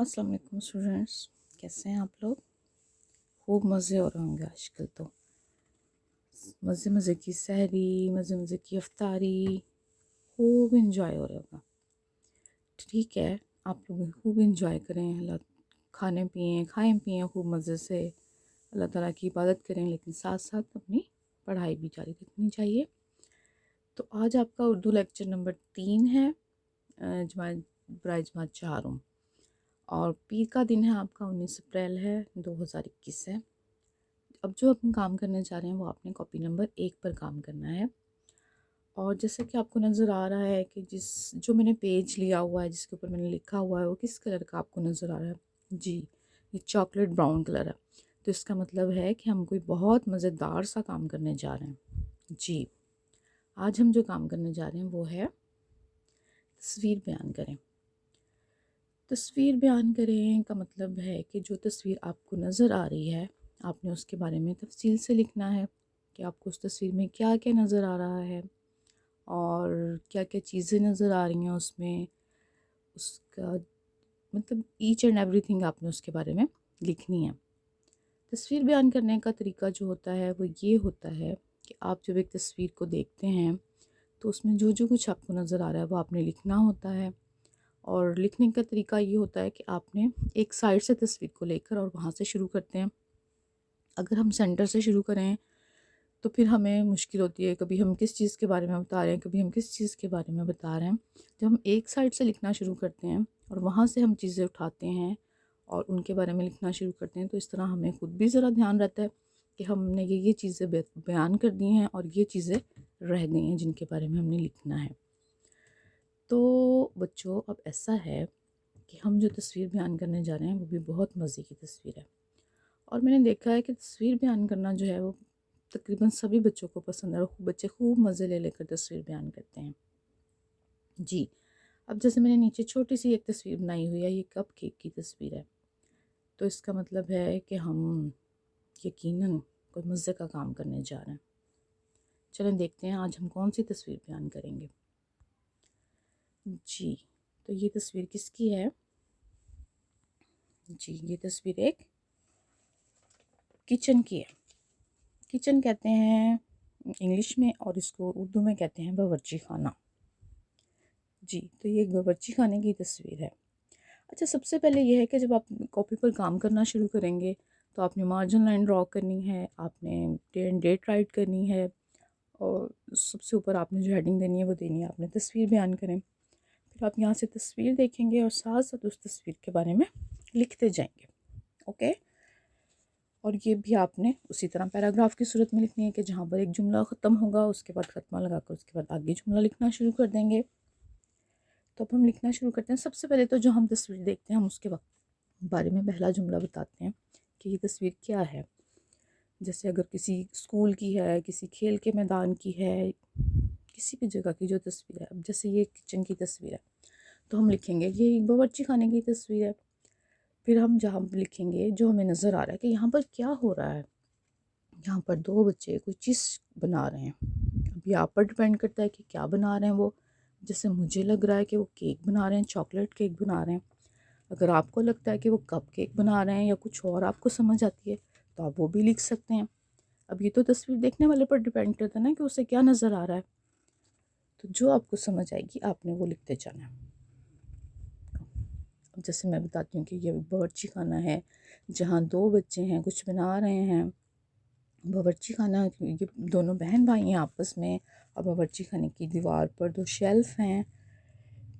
अस्सलाम वालेकुम स्टूडेंट्स, कैसे हैं आप लोग। खूब मज़े हो रहे होंगे आजकल तो। मज़े मज़े की सहरी, मज़े मज़े की अफ्तारी, खूब इंजॉय हो रहा होगा। ठीक है, आप लोग खूब इंजॉय करें, अल्लाह खाएं पिएं खूब मज़े से, अल्लाह ताला की इबादत करें, लेकिन साथ साथ अपनी पढ़ाई भी जारी रखनी चाहिए। तो आज आपका उर्दू लेक्चर नंबर 3 है, जमात बराए जमात 4 और पीर का दिन है आपका 19 अप्रैल है 2021 है। अब जो अपन काम करने जा रहे हैं वो आपने कॉपी नंबर 1 पर काम करना है। और जैसे कि आपको नज़र आ रहा है कि जो मैंने पेज लिया हुआ है, जिसके ऊपर मैंने लिखा हुआ है, वो किस कलर का आपको नज़र आ रहा है जी, ये चॉकलेट ब्राउन कलर है। तो इसका मतलब है कि हम कोई बहुत मज़ेदार सा काम करने जा रहे हैं जी। आज हम जो काम करने जा रहे हैं वो है तस्वीर बयान करें। तस्वीर बयान करें का मतलब है कि जो तस्वीर आपको नज़र आ रही है, आपने उसके बारे में तफसील से लिखना है कि आपको उस तस्वीर में क्या क्या नज़र आ रहा है और क्या क्या चीज़ें नज़र आ रही हैं उसमें, उसका मतलब ईच एंड एवरीथिंग आपने उसके बारे में लिखनी है। तस्वीर बयान करने का तरीका जो होता है वो ये होता है कि आप जब एक तस्वीर को देखते हैं तो उसमें जो जो कुछ आपको नज़र आ रहा है वो आपने लिखना होता है। और लिखने का तरीका ये होता है कि आपने एक साइड से तस्वीर को लेकर और वहाँ से शुरू करते हैं। अगर हम सेंटर से शुरू करें तो फिर हमें मुश्किल होती है, कभी हम किस चीज़ के बारे में बता रहे हैं, कभी हम किस चीज़ के बारे में बता रहे हैं। जब हम एक साइड से लिखना शुरू करते हैं और वहाँ से हम चीज़ें उठाते हैं और उनके बारे में लिखना शुरू करते हैं, तो इस तरह हमें खुद भी ज़रा ध्यान रहता है कि हमने ये चीज़ें बयान कर दी हैं और ये चीज़ें रह गई हैं जिनके बारे में हमने लिखना है। तो बच्चों, अब ऐसा है कि हम जो तस्वीर बयान करने जा रहे हैं वो भी बहुत मज़े की तस्वीर है। और मैंने देखा है कि तस्वीर बयान करना जो है वो तकरीबन सभी बच्चों को पसंद है और बच्चे खूब मज़े ले लेकर तस्वीर बयान करते हैं जी। अब जैसे मैंने नीचे छोटी सी एक तस्वीर बनाई हुई है, ये कप केक की तस्वीर है। तो इसका मतलब है कि हम यकीनन कोई मज़े का काम करने जा रहे हैं। चलें देखते हैं आज हम कौन सी तस्वीर बयान करेंगे जी। तो ये तस्वीर किसकी है जी, ये तस्वीर एक किचन की है। किचन कहते हैं इंग्लिश में और इसको उर्दू में कहते हैं बावर्ची खाना जी। तो ये एक बावर्ची खाने की तस्वीर है। अच्छा, सबसे पहले ये है कि जब आप कॉपी पर काम करना शुरू करेंगे तो आपने मार्जिन लाइन ड्रॉ करनी है, आपने डे एंड डेट राइट करनी है और सबसे ऊपर आपने जो हेडिंग देनी है वो देनी है आपने तस्वीर बयान करें। फिर आप यहाँ से तस्वीर देखेंगे और साथ साथ उस तस्वीर के बारे में लिखते जाएंगे। ओके, और ये भी आपने उसी तरह पैराग्राफ की सूरत में लिखनी है कि जहाँ पर एक जुमला ख़त्म होगा उसके बाद ख़त्मा लगाकर उसके बाद आगे जुमला लिखना शुरू कर देंगे। तो अब हम लिखना शुरू करते हैं। सबसे पहले तो जो हम तस्वीर देखते हैं हम उसके बारे में पहला जुमला बताते हैं कि ये तस्वीर क्या है। जैसे अगर किसी स्कूल की है, किसी खेल के मैदान की है, किसी भी जगह की जो तस्वीर है, अब जैसे ये किचन की तस्वीर है तो हम लिखेंगे ये एक बावर्ची खाने की तस्वीर है। फिर हम जहाँ लिखेंगे जो हमें नज़र आ रहा है कि यहाँ पर क्या हो रहा है, यहाँ पर दो बच्चे कोई चीज़ बना रहे हैं। अब ये आप पर डिपेंड करता है कि क्या बना रहे हैं वो। जैसे मुझे लग रहा है कि वो केक बना रहे हैं, चॉकलेट केक बना रहे हैं। अगर आपको लगता है कि वो कप केक बना रहे हैं या कुछ और आपको समझ आती है तो आप वो भी लिख सकते हैं। अब ये तो तस्वीर देखने वाले पर डिपेंड करता है ना कि उसे क्या नज़र आ रहा है। तो जो आपको समझ आएगी आपने वो लिखते जाना है। अब जैसे मैं बताती हूँ कि ये बावर्ची खाना है जहाँ दो बच्चे हैं कुछ बना रहे हैं। बावर्ची खाना, ये दोनों बहन भाई हैं आपस में। अब बावर्ची खाने की दीवार पर दो शेल्फ हैं,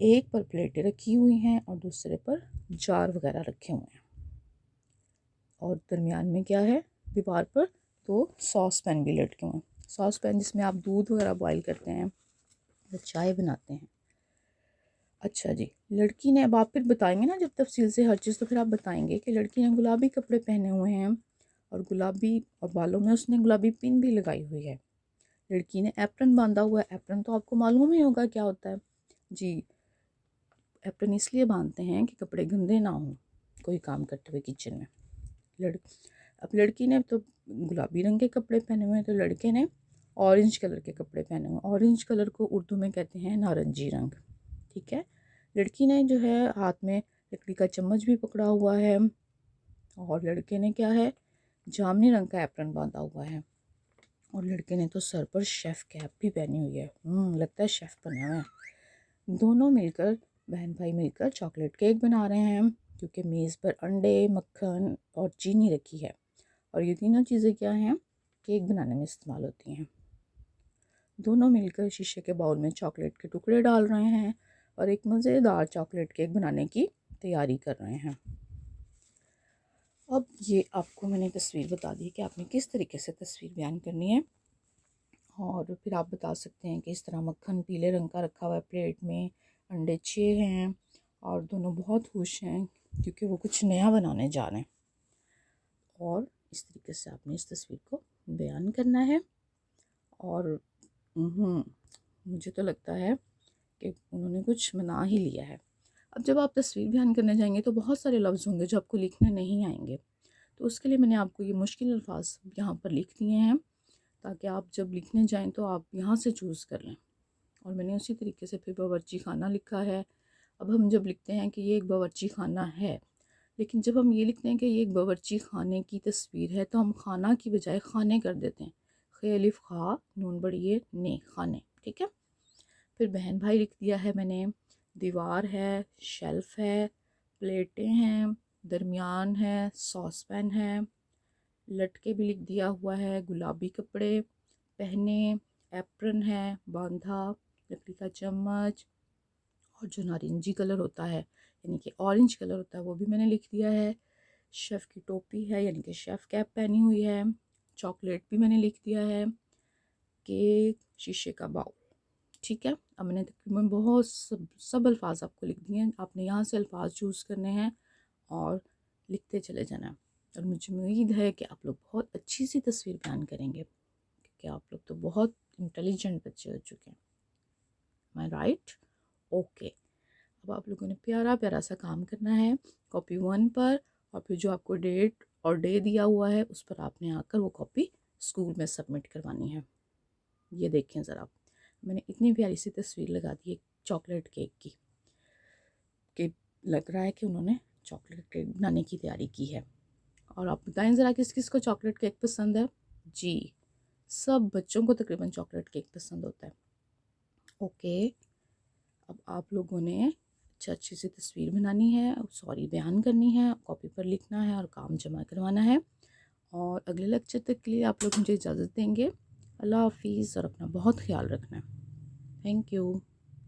एक पर प्लेटें रखी हुई हैं और दूसरे पर जार वगैरह रखे हुए हैं। और दरमियान में क्या है, दीवार पर दो सॉस पैन भी लटके हुए हैं। सॉस पैन जिसमें आप दूध वगैरह बॉईल करते हैं या चाय बनाते हैं। अच्छा जी, लड़की ने, अब आप फिर बताएंगे ना जब तफसील से हर चीज़, तो फिर आप बताएंगे कि लड़की ने गुलाबी कपड़े पहने हुए हैं और गुलाबी, और बालों में उसने गुलाबी पिन भी लगाई हुई है। लड़की ने एप्रन बांधा हुआ है। एप्रन तो आपको मालूम ही होगा क्या होता है जी। एप्रन इसलिए बांधते हैं कि कपड़े गंदे ना हों कोई काम करते हुए किचन में। लड़ अब लड़की ने तो गुलाबी रंग के कपड़े पहने हुए हैं, तो लड़के ने ऑरेंज कलर के कपड़े पहने हुए हैं। ऑरेंज कलर को उर्दू में कहते हैं नारंगी रंग। ठीक है, लड़की ने जो है हाथ में लकड़ी का चम्मच भी पकड़ा हुआ है और लड़के ने क्या है, जामुनी रंग का एप्रन बांधा हुआ है और लड़के ने तो सर पर शेफ़ कैप भी पहनी हुई है। लगता है शेफ़ बना हुआ है। दोनों मिलकर, बहन भाई मिलकर चॉकलेट केक बना रहे हैं, क्योंकि मेज़ पर अंडे, मक्खन और चीनी रखी है और ये तीनों चीज़ें क्या हैं, केक बनाने में इस्तेमाल होती हैं। दोनों मिलकर शीशे के बाउल में चॉकलेट के टुकड़े डाल रहे हैं और एक मज़ेदार चॉकलेट केक बनाने की तैयारी कर रहे हैं। अब ये आपको मैंने तस्वीर बता दी कि आपने किस तरीके से तस्वीर बयान करनी है और फिर आप बता सकते हैं कि इस तरह मक्खन पीले रंग का रखा हुआ है प्लेट में, अंडे 6 हैं और दोनों बहुत खुश हैं क्योंकि वो कुछ नया बनाने जा रहे हैं। और इस तरीके से आपने इस तस्वीर को बयान करना है। और मुझे तो लगता है कि उन्होंने कुछ बना ही लिया है। अब जब आप तस्वीर बयान करने जाएंगे तो बहुत सारे लफ्ज़ होंगे जो आपको लिखने नहीं आएंगे, तो उसके लिए मैंने आपको ये मुश्किल अल्फाज यहाँ पर लिख दिए हैं ताकि आप जब लिखने जाएं तो आप यहाँ से चूज़ कर लें। और मैंने उसी तरीके से फिर बावर्ची खाना लिखा है। अब हम जब लिखते हैं कि ये एक बावर्ची खाना है, लेकिन जब हम ये लिखते हैं कि ये एक बावर्ची खाने की तस्वीर है तो हम खाना की बजाय खाने कर देते हैं। खे अलिफ खा नून बड़ी ने, खाने, ठीक है। फिर बहन भाई लिख दिया है मैंने, दीवार है, शेल्फ है, प्लेटें हैं, दरमियान है, सॉसपैन है, लटके भी लिख दिया हुआ है, गुलाबी कपड़े पहने, एप्रन है बांधा, लकड़ी का चम्मच और जो नारंगी कलर होता है यानी कि ऑरेंज कलर होता है वो भी मैंने लिख दिया है। शेफ़ की टोपी है यानी कि शेफ़ कैप पहनी हुई है, चॉकलेट भी मैंने लिख दिया है, केक, शीशे का बाउल, ठीक है। अब मैंने तकरीबन बहुत सब अल्फाज आपको लिख दिए हैं। आपने यहाँ से अल्फाज चूज़ करने हैं और लिखते चले जाना है। और मुझे उम्मीद है कि आप लोग बहुत अच्छी सी तस्वीर बयान करेंगे क्योंकि आप लोग तो बहुत इंटेलिजेंट बच्चे हो चुके हैं। My right? ओके। अब आप लोगों ने प्यारा प्यारा सा काम करना है कॉपी 1 पर और फिर जो आपको डेट और डे दिया हुआ है उस पर आपने आकर वो कॉपी स्कूल में सबमिट करवानी है। ये देखें ज़रा, मैंने इतनी प्यारी सी तस्वीर लगा दी है चॉकलेट केक की कि लग रहा है कि उन्होंने चॉकलेट केक बनाने की तैयारी की है। और आप बताएं ज़रा किस किस को चॉकलेट केक पसंद है? जी, सब बच्चों को तकरीबन चॉकलेट केक पसंद होता है। ओके, अब आप लोगों ने अच्छी सी तस्वीर बनानी है, सॉरी बयान करनी है, कॉपी पर लिखना है और काम जमा करवाना है। और अगले लेक्चर तक के लिए आप लोग मुझे इजाज़त देंगे। अल्लाह हाफिज़ और अपना बहुत ख्याल रखना है। Thank you.